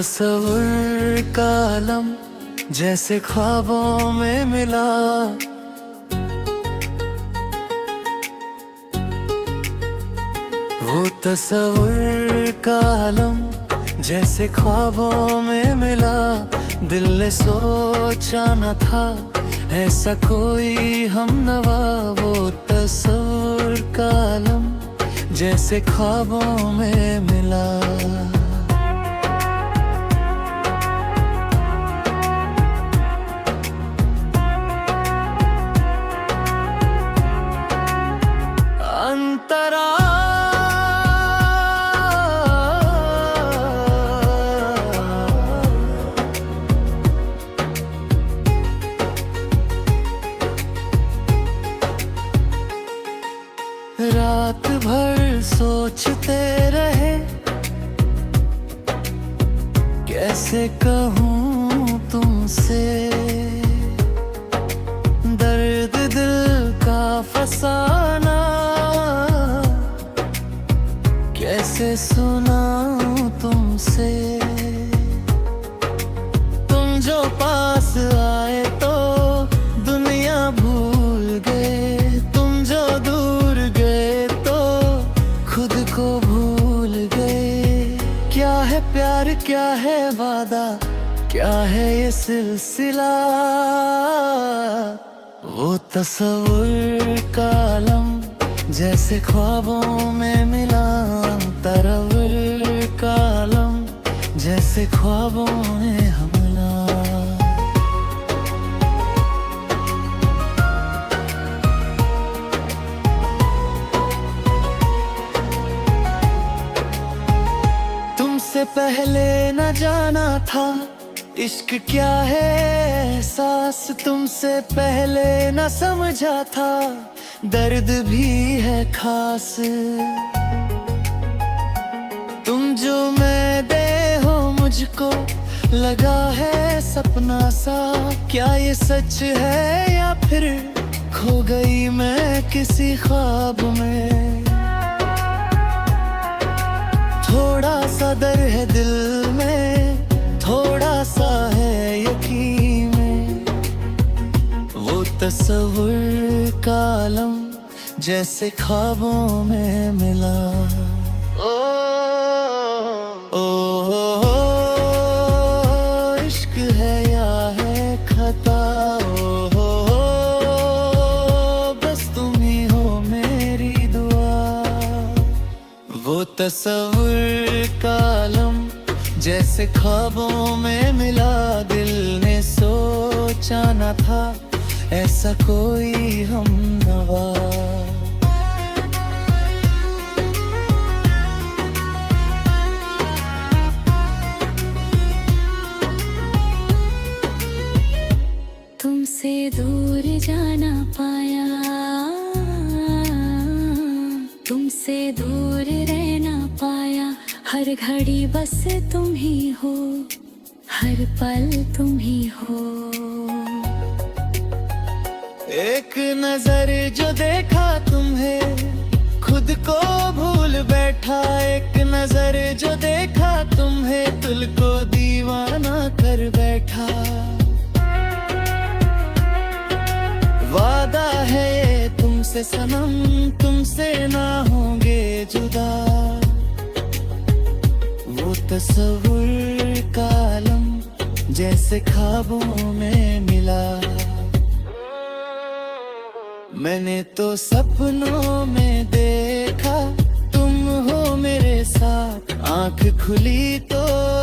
तस्वीर का आलम जैसे ख्वाबों में मिला। वो तस्वीर का आलम जैसे ख्वाबों में मिला। दिल ने सोचा न था ऐसा कोई हमनवा। वो तस्वीर का आलम जैसे ख्वाबों में मिला। अंतरा रात भर सोचते रहे, कैसे कहूँ तुमसे दर्द दिल का फसाना। कैसे सुनाऊं तुमसे, तुम जो पास आए तो दुनिया भूल गए। तुम जो दूर गए तो खुद को भूल गए। क्या है प्यार, क्या है वादा, क्या है ये सिलसिला। वो तस्वीर का आलम जैसे ख्वाबों में मिला। तस्वीर का आलम जैसे ख्वाबों में हमला। तुमसे पहले न जाना था इश्क क्या है एहसास। तुमसे पहले न समझा था दर्द भी है खास। तुम जो मैं दे हो मुझको लगा है सपना सा। क्या ये सच है या फिर खो गई मैं किसी ख्वाब में। थोड़ा सा डर है दिल में, थोड़ा सा है यकीन में। वो तस्वीर का आलम जैसे ख्वाबों में मिला। ओ, ओ, ओ, इश्क है या है खता। ओ, बस तुम ही हो मेरी दुआ। वो तस्वीर का आलम जैसे ख्वाबों में मिला। दिल ने सोचा न था ऐसा कोई हमनवा। तुमसे दूर जाना पाया, तुमसे दूर रहना पाया। हर घड़ी बस तुम ही हो, हर पल तुम ही हो। एक नजर जो देखा तुम्हें खुद को भूल बैठा। एक नजर जो देखा तुम्हें दिल को दीवाना कर बैठा। वादा है ये तुमसे सनम, तुमसे ना होंगे जुदा। वो तस्वीर का आलम जैसे ख्वाबों में मिला। मैंने तो सपनों में देखा तुम हो मेरे साथ। आंख खुली तो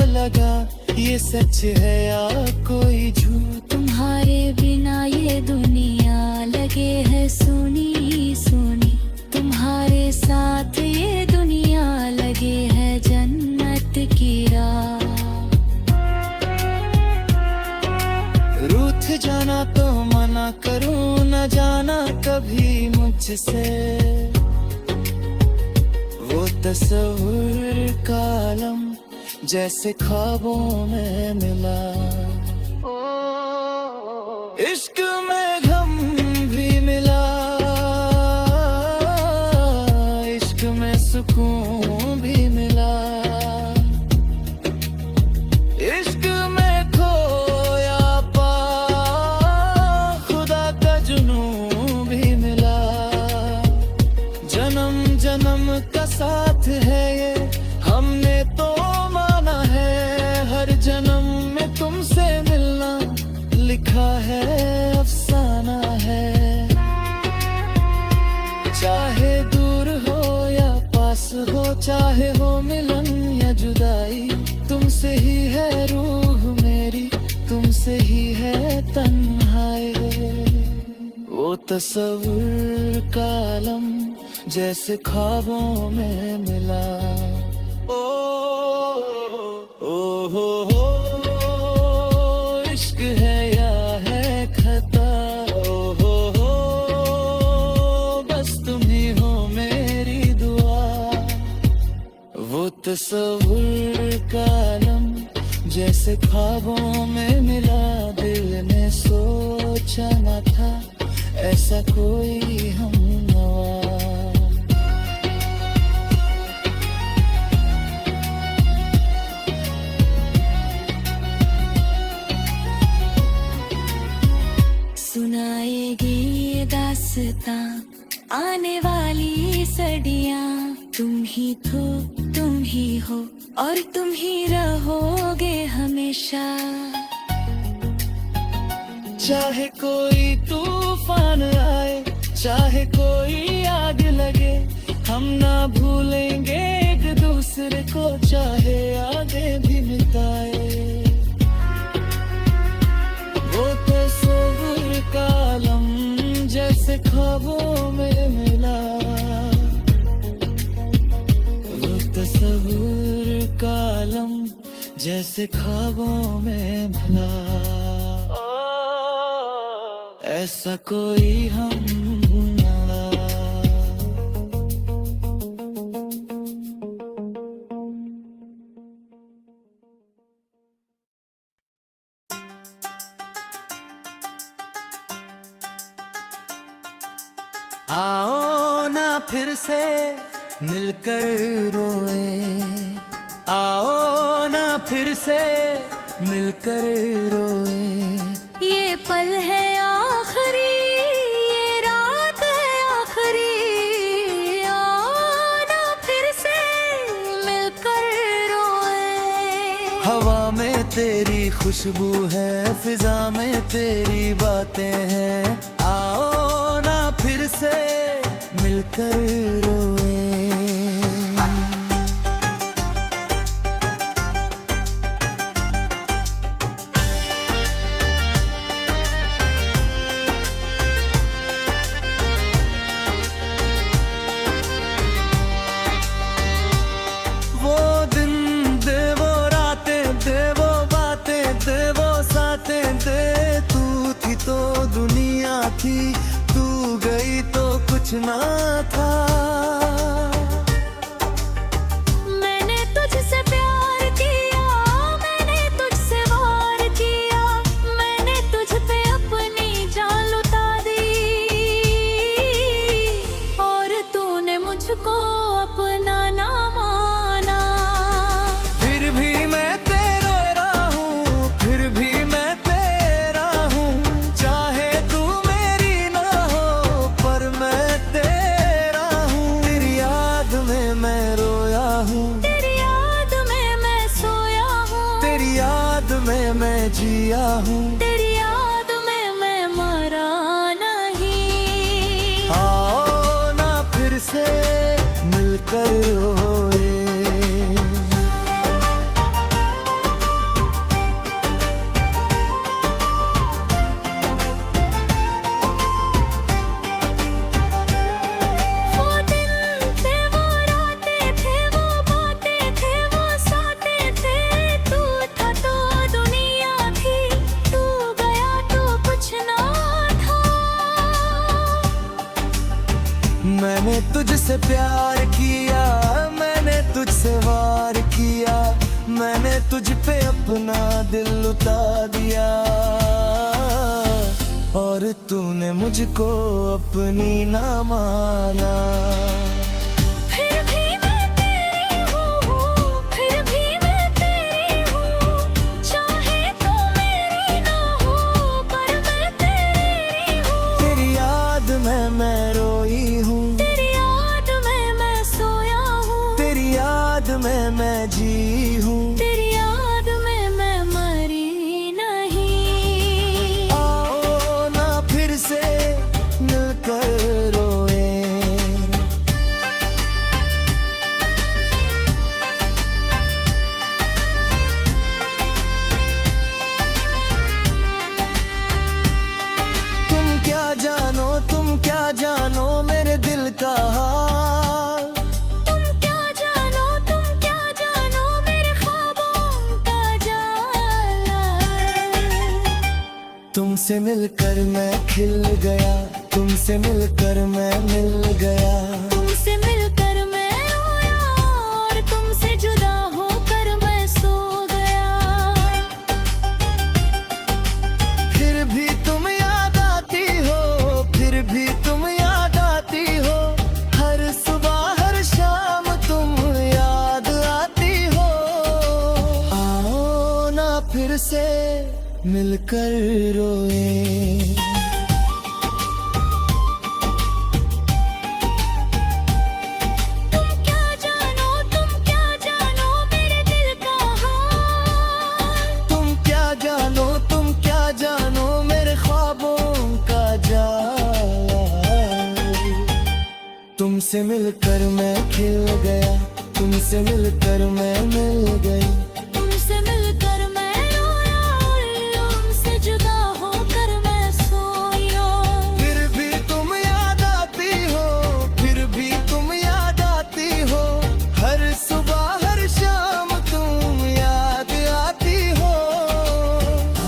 लगा ये सच है या कोई झूठ। तुम्हारे बिना ये दुनिया लगे है सुनी सुनी। तुम्हारे साथ ये दुनिया लगे है जन्नत की राह। रूठ जाना तो मना करूं, न जाना कभी मुझसे। वो तस्वीर का आलम जैसे ख्वाबों में मिला। इश्क में गम भी मिला, इश्क में सुकून भी मिला। तन्हाई। वो तस्वीर का आलम जैसे ख्वाबों में मिला। ओ हो इश्क है या है खता। ओ हो बस तुम ही हो मेरी दुआ। वो तस्वीर का आलम जैसे ख्वाबों में मिला। दिल ने सोचा न था ऐसा कोई हम नवा। सुनाएगी ये दास्तां आने वाली सदियां। तुम ही हो और तुम ही रहोगे हमेशा। चाहे कोई तूफान आए, चाहे कोई आग लगे, हम ना भूलेंगे एक दूसरे को, चाहे आगे भी मिटाए। वो तस्वीर का आलम जैसे ख्वाबों में मिला। वो तस्वीर का आलम जैसे ख्वाबों में मिला। ऐसा कोई हम ना। आओ ना फिर से मिलकर रोए। आओ ना फिर से मिलकर रोए। ये पल है आखिरी, ये रात है आखिरी। आओ ना फिर से मिलकर रोए। हवा में तेरी खुशबू है, फिजा में तेरी बातें हैं। आओ ना फिर से मिलकर रोए। थी तू गई तो कुछ ना था। मैंने तुझसे प्यार किया, मैंने तुझसे वार किया। मैंने तुझ पे अपनी जान लुटा दी और तूने मुझको अपना ना माना। फिर भी मैं तेरा हूँ, फिर भी मैं तेरा हूँ। चाहे तू मेरी ना हो पर मैं तेरा हूँ। तेरी याद में मैं रोया हूँ, तेरी याद में मैं सोया हूँ। तेरी याद में मैं जिया हूँ। तेरी याद में मैं मरा नहीं। आओ ना फिर से मिलकर रोए। मैंने तुझसे प्यार किया, मैंने तुझसे वार किया। मैंने तुझ पे अपना दिल लुटा दिया और तूने मुझको अपनी ना माना। फिर भी मैं तेरी हूँ, फिर भी मैं तेरी हूँ। चाहे तू मेरी ना हो पर मैं तेरी हूँ। तेरी याद में मैं रोई हूँ, तेरी याद में मैं सोया हूँ। तेरी याद में मैं जी हूँ। तेरी याद में मैं मरी नहीं। आओ ना फिर से मिलकर रोए। तुमसे मिलकर मैं खिल गया, तुमसे मिलकर मैं मिल गया। तुमसे मिलकर मैं रोया और तुमसे जुदा होकर मैं सो गया। फिर भी तुम याद आती हो, फिर भी तुम याद आती हो, हर सुबह हर शाम तुम याद आती हो। आओ ना फिर से मिलकर रोए। तुम क्या जानो मेरे दिल का हाल। तुम क्या जानो मेरे ख्वाबों का जाल। तुमसे मिलकर मैं खिल गया, तुमसे मिलकर मैं मिल गई। तुमसे मिलकर मैं रोया और तुमसे जुदा होकर मैं सोया। फिर भी तुम याद आती हो, फिर भी तुम याद आती हो, हर सुबह हर शाम तुम याद आती हो।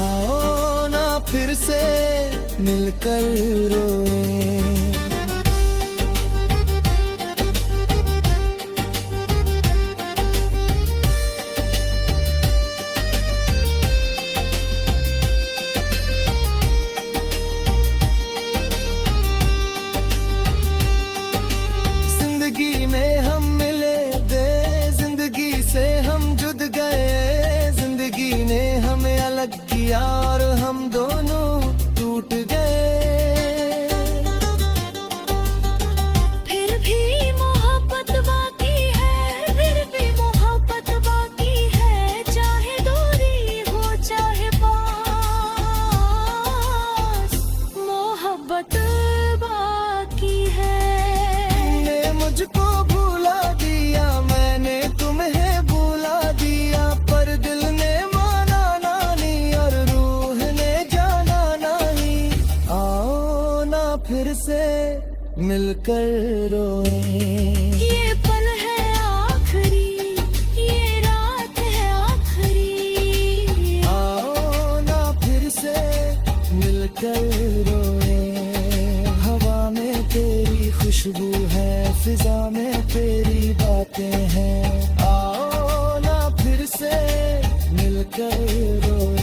आओ ना फिर से मिलकर रोए। जिंदगी में हम मिले दे, जिंदगी से हम जुद गए। जिंदगी ने हमें अलग किया और हम दोनों टूट गए। फिर भी मोहब्बत बाकी है, फिर भी मोहब्बत बाकी है, चाहे दूरी हो चाहे पास, मोहब्बत बाकी है। तुमने मुझको भूला दिया, मैंने तुम्हें भूला दिया, पर दिल ने माना नहीं और रूह ने जाना नहीं। आओ ना फिर से मिलकर रोए। ये पल है आखिरी, ये रात है आखिरी। आओ ना फिर से मिलकर रोए। हवा में तेरी खुशबू है, फिजा में तेरी बातें हैं। आओ ना फिर से मिलकर रोए।